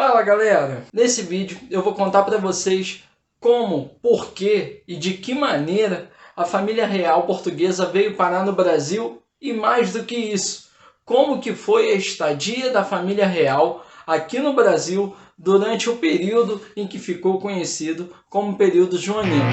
Fala galera! Nesse vídeo eu vou contar para vocês como, por que e de que maneira a família real portuguesa veio parar no Brasil e mais do que isso, como que foi a estadia da família real aqui no Brasil durante o período em que ficou conhecido como período joanino.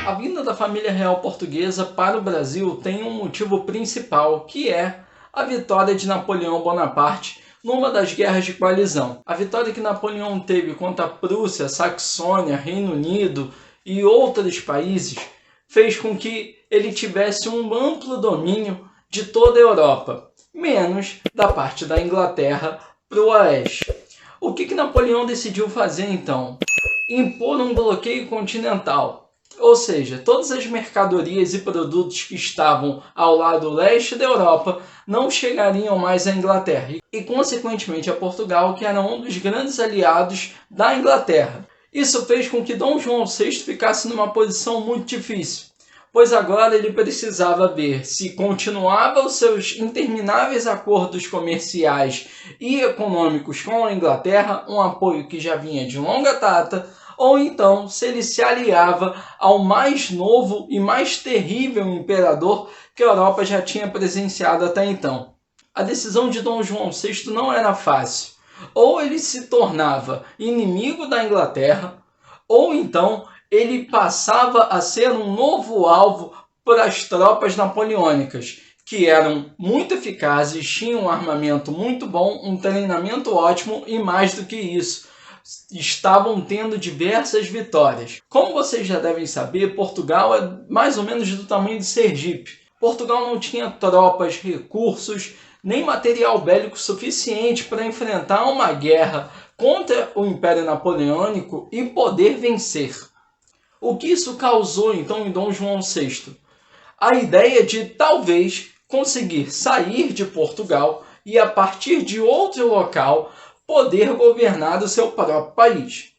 A vinda da família real portuguesa para o Brasil tem um motivo principal, que é a vitória de Napoleão Bonaparte numa das guerras de coalizão. A vitória que Napoleão teve contra a Prússia, Saxônia, Reino Unido e outros países fez com que ele tivesse um amplo domínio de toda a Europa, menos da parte da Inglaterra para o oeste. O que Napoleão decidiu fazer então? Impor um bloqueio continental. Ou seja, todas as mercadorias e produtos que estavam ao lado leste da Europa não chegariam mais à Inglaterra e, consequentemente, a Portugal, que era um dos grandes aliados da Inglaterra. Isso fez com que Dom João VI ficasse numa posição muito difícil, pois agora ele precisava ver se continuava os seus intermináveis acordos comerciais e econômicos com a Inglaterra, um apoio que já vinha de longa data, ou então se ele se aliava ao mais novo e mais terrível imperador que a Europa já tinha presenciado até então. A decisão de Dom João VI não era fácil. Ou ele se tornava inimigo da Inglaterra, ou então ele passava a ser um novo alvo para as tropas napoleônicas, que eram muito eficazes, tinham um armamento muito bom, um treinamento ótimo e, mais do que isso, estavam tendo diversas vitórias. Como vocês já devem saber, Portugal é mais ou menos do tamanho de Sergipe. Portugal não tinha tropas, recursos, nem material bélico suficiente para enfrentar uma guerra contra o Império Napoleônico e poder vencer. O que isso causou então em Dom João VI? A ideia de talvez conseguir sair de Portugal e, a partir de outro local, poder governar o seu próprio país.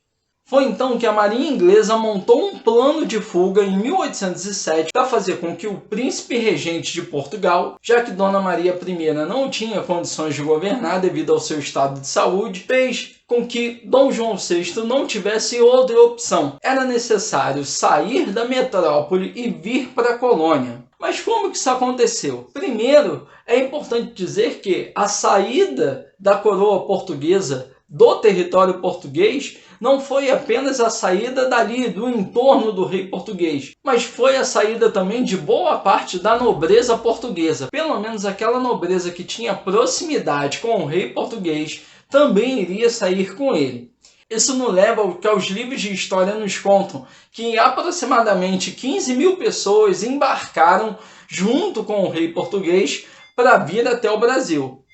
Foi então que a Marinha Inglesa montou um plano de fuga em 1807 para fazer com que o príncipe regente de Portugal, já que Dona Maria I não tinha condições de governar devido ao seu estado de saúde, fez com que Dom João VI não tivesse outra opção. Era necessário sair da metrópole e vir para a colônia. Mas como que isso aconteceu? Primeiro, é importante dizer que a saída da coroa portuguesa do território português não foi apenas a saída dali, do entorno do rei português, mas foi a saída também de boa parte da nobreza portuguesa. Pelo menos aquela nobreza que tinha proximidade com o rei português também iria sair com ele. Isso nos leva ao que os livros de história nos contam, que aproximadamente 15 mil pessoas embarcaram junto com o rei português para vir até o Brasil.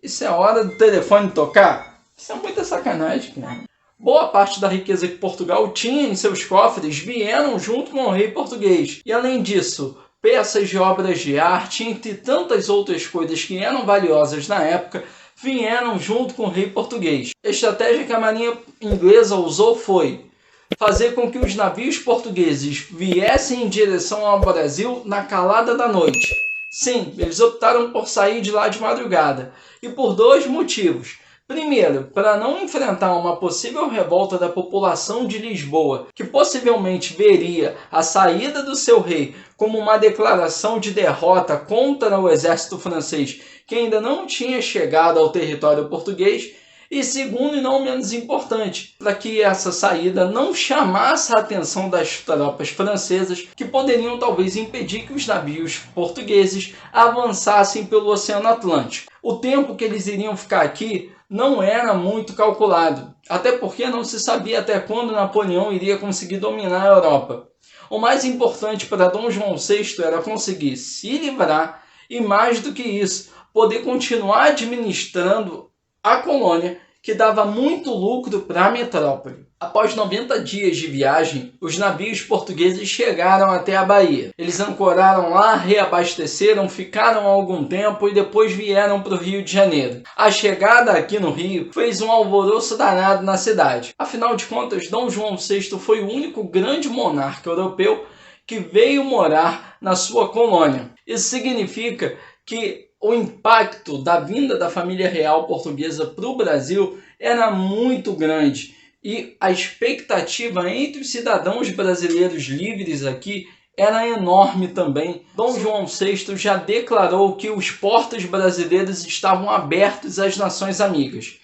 Isso é hora do telefone tocar? Isso é muita sacanagem, cara. Boa parte da riqueza que Portugal tinha em seus cofres vieram junto com o rei português. E além disso, peças de obras de arte, entre tantas outras coisas que eram valiosas na época, vieram junto com o rei português. A estratégia que a Marinha Inglesa usou foi fazer com que os navios portugueses viessem em direção ao Brasil na calada da noite. Sim, eles optaram por sair de lá de madrugada, e por dois motivos. Primeiro, para não enfrentar uma possível revolta da população de Lisboa, que possivelmente veria a saída do seu rei como uma declaração de derrota contra o exército francês, que ainda não tinha chegado ao território português. E segundo, e não menos importante, para que essa saída não chamasse a atenção das tropas francesas, que poderiam talvez impedir que os navios portugueses avançassem pelo Oceano Atlântico. O tempo que eles iriam ficar aqui não era muito calculado, até porque não se sabia até quando Napoleão iria conseguir dominar a Europa. O mais importante para Dom João VI era conseguir se livrar e, mais do que isso, poder continuar administrando a colônia, que dava muito lucro para a metrópole. Após 90 dias de viagem, os navios portugueses chegaram até a Bahia. Eles ancoraram lá, reabasteceram, ficaram algum tempo e depois vieram para o Rio de Janeiro. A chegada aqui no Rio fez um alvoroço danado na cidade. Afinal de contas, Dom João VI foi o único grande monarca europeu que veio morar na sua colônia. Isso significa que o impacto da vinda da família real portuguesa para o Brasil era muito grande e a expectativa entre os cidadãos brasileiros livres aqui era enorme também. Dom João VI já declarou que os portos brasileiros estavam abertos às nações amigas.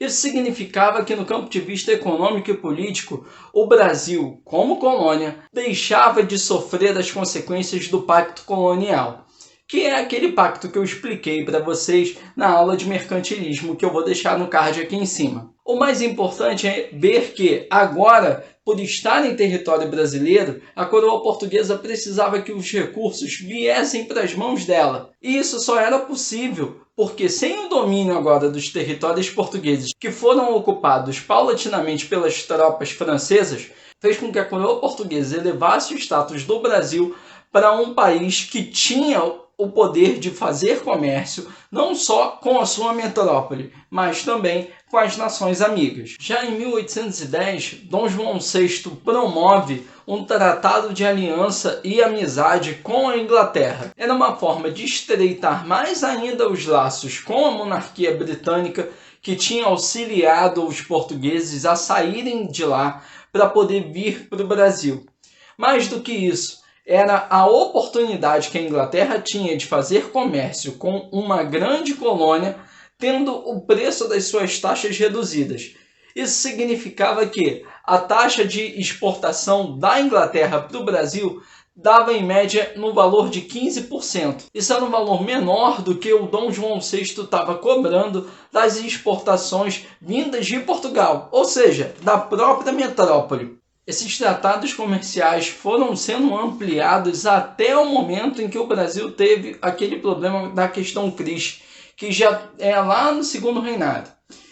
Isso significava que, no campo de vista econômico e político, o Brasil, como colônia, deixava de sofrer as consequências do pacto colonial, que é aquele pacto que eu expliquei para vocês na aula de mercantilismo, que eu vou deixar no card aqui em cima. O mais importante é ver que, agora, por estar em território brasileiro, a coroa portuguesa precisava que os recursos viessem para as mãos dela. E isso só era possível porque, sem o domínio agora dos territórios portugueses, que foram ocupados paulatinamente pelas tropas francesas, fez com que a coroa portuguesa elevasse o status do Brasil para um país que tinha o poder de fazer comércio não só com a sua metrópole, mas também com as nações amigas. Já em 1810, Dom João VI promove um tratado de aliança e amizade com a Inglaterra. Era uma forma de estreitar mais ainda os laços com a monarquia britânica, que tinha auxiliado os portugueses a saírem de lá para poder vir para o Brasil. Mais do que isso, era a oportunidade que a Inglaterra tinha de fazer comércio com uma grande colônia, tendo o preço das suas taxas reduzidas. Isso significava que a taxa de exportação da Inglaterra para o Brasil dava em média no valor de 15%. Isso era um valor menor do que o Dom João VI estava cobrando das exportações vindas de Portugal, ou seja, da própria metrópole. Esses tratados comerciais foram sendo ampliados até o momento em que o Brasil teve aquele problema da questão Cris, que já é lá no segundo reinado.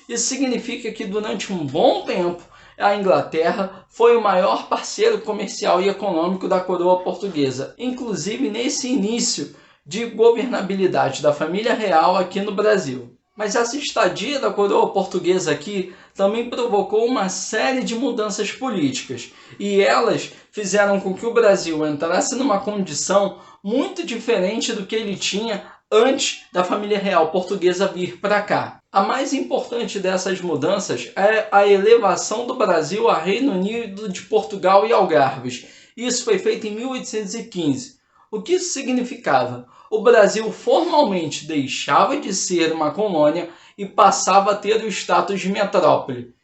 Isso significa que durante um bom tempo a Inglaterra foi o maior parceiro comercial e econômico da coroa portuguesa, inclusive nesse início de governabilidade da família real aqui no Brasil. Mas essa estadia da coroa portuguesa aqui também provocou uma série de mudanças políticas, e elas fizeram com que o Brasil entrasse numa condição muito diferente do que ele tinha antes da família real portuguesa vir para cá. A mais importante dessas mudanças é a elevação do Brasil a Reino Unido de Portugal e Algarves. Isso foi feito em 1815. O que isso significava? O Brasil formalmente deixava de ser uma colônia e passava a ter o status de metrópole.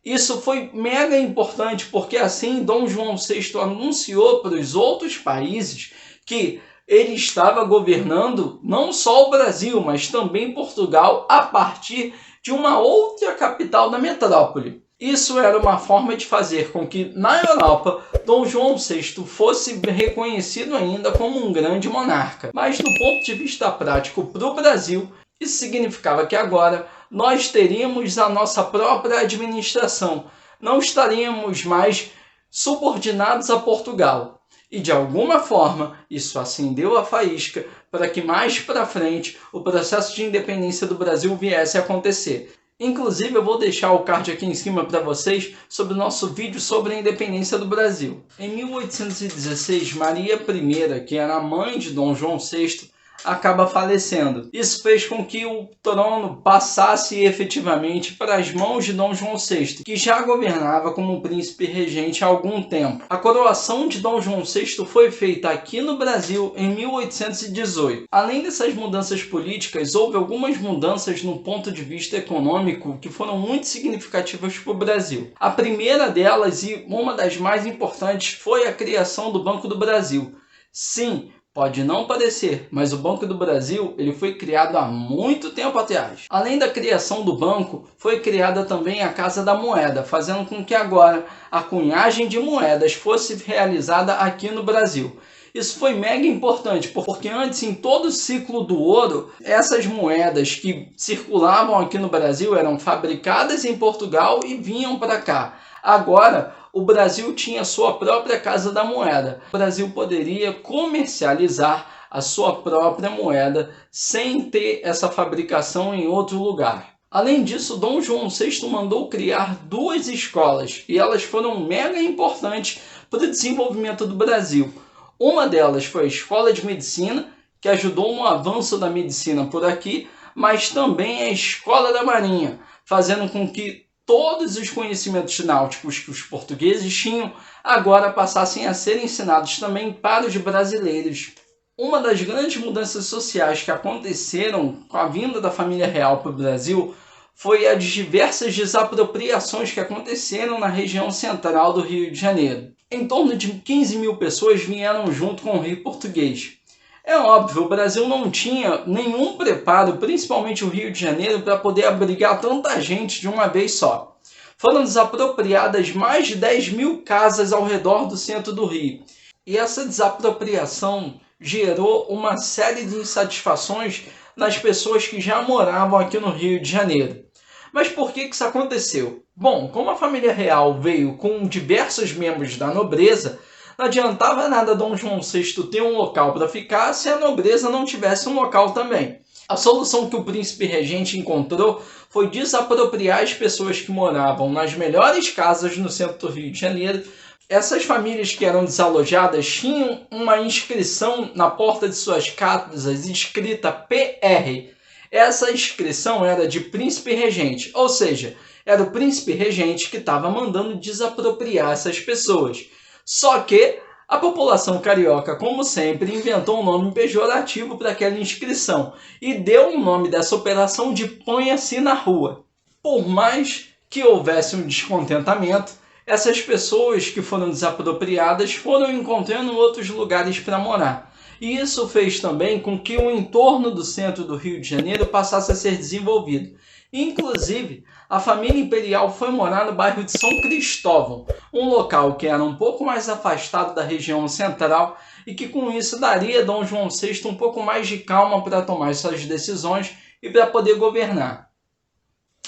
Isso foi mega importante porque assim Dom João VI anunciou para os outros países que ele estava governando não só o Brasil, mas também Portugal a partir de uma outra capital da metrópole. Isso era uma forma de fazer com que, na Europa, Dom João VI fosse reconhecido ainda como um grande monarca. Mas, do ponto de vista prático para o Brasil, isso significava que agora nós teríamos a nossa própria administração. Não estaríamos mais subordinados a Portugal. E, de alguma forma, isso acendeu a faísca para que mais para frente o processo de independência do Brasil viesse a acontecer. Inclusive, eu vou deixar o card aqui em cima para vocês sobre o nosso vídeo sobre a independência do Brasil. Em 1816, Maria I, que era a mãe de Dom João VI, acaba falecendo. Isso fez com que o trono passasse efetivamente para as mãos de Dom João VI, que já governava como príncipe regente há algum tempo. A coroação de Dom João VI foi feita aqui no Brasil em 1818. Além dessas mudanças políticas, houve algumas mudanças no ponto de vista econômico que foram muito significativas para o Brasil. A primeira delas, e uma das mais importantes, foi a criação do Banco do Brasil. Sim, pode não parecer, mas o Banco do Brasil ele foi criado há muito tempo atrás. Além da criação do banco, foi criada também a Casa da Moeda, fazendo com que agora a cunhagem de moedas fosse realizada aqui no Brasil. Isso foi mega importante, porque antes, em todo o ciclo do ouro, essas moedas que circulavam aqui no Brasil eram fabricadas em Portugal e vinham para cá. Agora, o Brasil tinha sua própria Casa da Moeda. O Brasil poderia comercializar a sua própria moeda sem ter essa fabricação em outro lugar. Além disso, Dom João VI mandou criar 2 escolas e elas foram mega importantes para o desenvolvimento do Brasil. Uma delas foi a Escola de Medicina, que ajudou no avanço da medicina por aqui, mas também a Escola da Marinha, fazendo com que todos os conhecimentos náuticos que os portugueses tinham agora passassem a ser ensinados também para os brasileiros. Uma das grandes mudanças sociais que aconteceram com a vinda da família real para o Brasil foi as diversas desapropriações que aconteceram na região central do Rio de Janeiro. Em torno de 15 mil pessoas vieram junto com o rei português. É óbvio, o Brasil não tinha nenhum preparo, principalmente o Rio de Janeiro, para poder abrigar tanta gente de uma vez só. Foram desapropriadas mais de 10 mil casas ao redor do centro do Rio. E essa desapropriação gerou uma série de insatisfações nas pessoas que já moravam aqui no Rio de Janeiro. Mas por que isso aconteceu? Bom, como a família real veio com diversos membros da nobreza, não adiantava nada Dom João VI ter um local para ficar se a nobreza não tivesse um local também. A solução que o príncipe regente encontrou foi desapropriar as pessoas que moravam nas melhores casas no centro do Rio de Janeiro. Essas famílias que eram desalojadas tinham uma inscrição na porta de suas casas escrita PR. Essa inscrição era de príncipe regente, ou seja, era o príncipe regente que estava mandando desapropriar essas pessoas. Só que a população carioca, como sempre, inventou um nome pejorativo para aquela inscrição e deu o nome dessa operação de Ponha-se na Rua. Por mais que houvesse um descontentamento, essas pessoas que foram desapropriadas foram encontrando outros lugares para morar. E isso fez também com que o entorno do centro do Rio de Janeiro passasse a ser desenvolvido. Inclusive, a família imperial foi morar no bairro de São Cristóvão, um local que era um pouco mais afastado da região central e que com isso daria a Dom João VI um pouco mais de calma para tomar suas decisões e para poder governar.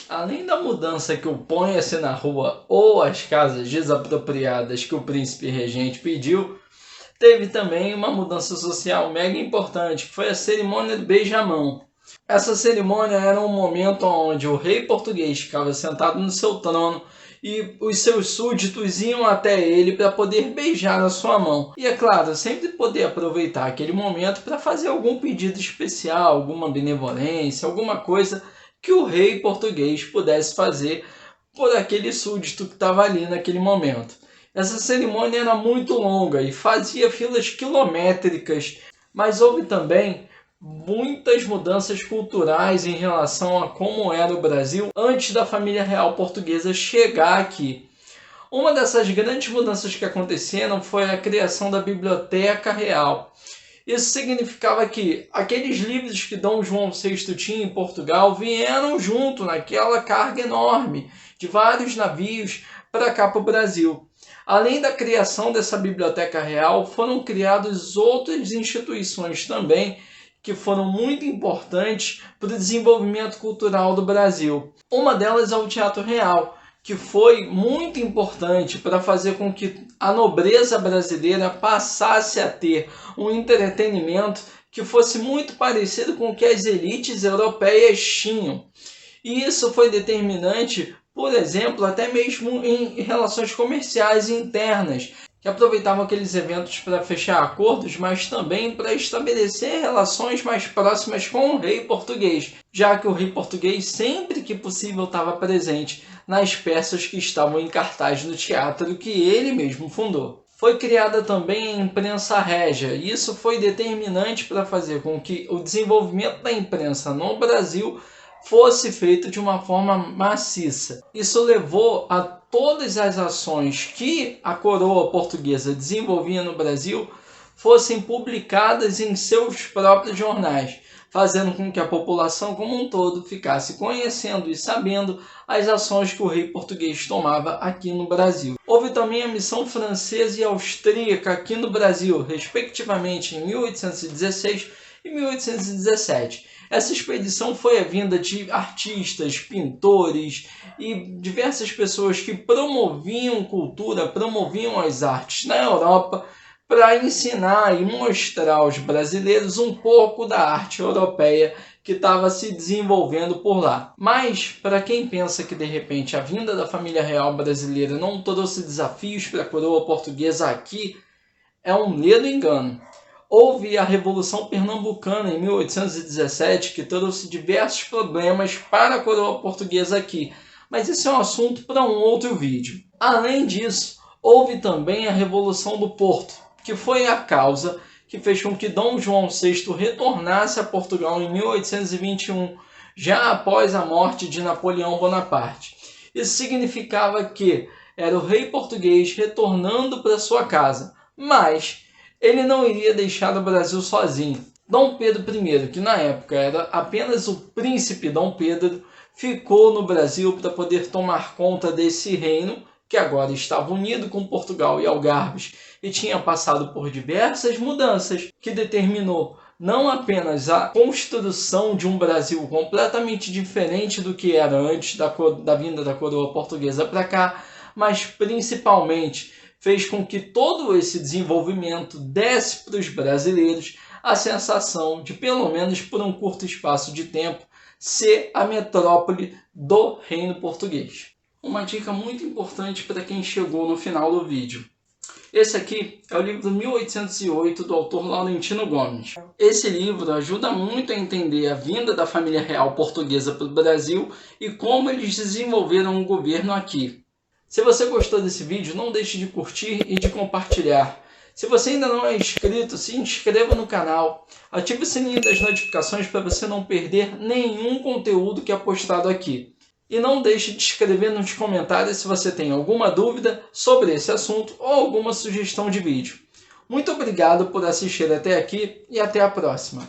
Além da mudança que o Ponha-se na Rua ou as casas desapropriadas que o príncipe regente pediu, teve também uma mudança social mega importante, que foi a cerimônia do beijamão. Essa cerimônia era um momento onde o rei português ficava sentado no seu trono e os seus súditos iam até ele para poder beijar a sua mão. E é claro, sempre poder aproveitar aquele momento para fazer algum pedido especial, alguma benevolência, alguma coisa que o rei português pudesse fazer por aquele súdito que estava ali naquele momento. Essa cerimônia era muito longa e fazia filas quilométricas, mas houve também muitas mudanças culturais em relação a como era o Brasil antes da família real portuguesa chegar aqui. Uma dessas grandes mudanças que aconteceram foi a criação da Biblioteca Real. Isso significava que aqueles livros que Dom João VI tinha em Portugal vieram junto naquela carga enorme de vários navios para cá para o Brasil. Além da criação dessa Biblioteca Real, foram criadas outras instituições também que foram muito importantes para o desenvolvimento cultural do Brasil. Uma delas é o Teatro Real, que foi muito importante para fazer com que a nobreza brasileira passasse a ter um entretenimento que fosse muito parecido com o que as elites europeias tinham. E isso foi determinante, por exemplo, até mesmo em relações comerciais internas, que aproveitavam aqueles eventos para fechar acordos, mas também para estabelecer relações mais próximas com o rei português, já que o rei português sempre que possível estava presente nas peças que estavam em cartaz no teatro que ele mesmo fundou. Foi criada também a imprensa régia, e isso foi determinante para fazer com que o desenvolvimento da imprensa no Brasil fosse feito de uma forma maciça. Isso levou a todas as ações que a coroa portuguesa desenvolvia no Brasil fossem publicadas em seus próprios jornais, fazendo com que a população como um todo ficasse conhecendo e sabendo as ações que o rei português tomava aqui no Brasil. Houve também a missão francesa e austríaca aqui no Brasil, respectivamente em 1816 e 1817. Essa expedição foi a vinda de artistas, pintores e diversas pessoas que promoviam cultura, promoviam as artes na Europa para ensinar e mostrar aos brasileiros um pouco da arte europeia que estava se desenvolvendo por lá. Mas, para quem pensa que de repente a vinda da família real brasileira não trouxe desafios para a coroa portuguesa aqui, é um ledo engano. Houve a Revolução Pernambucana em 1817, que trouxe diversos problemas para a coroa portuguesa aqui, mas isso é um assunto para um outro vídeo. Além disso, houve também a Revolução do Porto, que foi a causa que fez com que Dom João VI retornasse a Portugal em 1821, já após a morte de Napoleão Bonaparte. Isso significava que era o rei português retornando para sua casa, mas ele não iria deixar o Brasil sozinho. Dom Pedro I, que na época era apenas o príncipe Dom Pedro, ficou no Brasil para poder tomar conta desse reino, que agora estava unido com Portugal e Algarves, e tinha passado por diversas mudanças, que determinou não apenas a construção de um Brasil completamente diferente do que era antes da vinda da coroa portuguesa para cá, mas principalmente fez com que todo esse desenvolvimento desse para os brasileiros a sensação de, pelo menos por um curto espaço de tempo, ser a metrópole do reino português. Uma dica muito importante para quem chegou no final do vídeo. Esse aqui é o livro 1808 do autor Laurentino Gomes. Esse livro ajuda muito a entender a vinda da família real portuguesa para o Brasil e como eles desenvolveram o governo aqui. Se você gostou desse vídeo, não deixe de curtir e de compartilhar. Se você ainda não é inscrito, se inscreva no canal, ative o sininho das notificações para você não perder nenhum conteúdo que é postado aqui. E não deixe de escrever nos comentários se você tem alguma dúvida sobre esse assunto ou alguma sugestão de vídeo. Muito obrigado por assistir até aqui e até a próxima.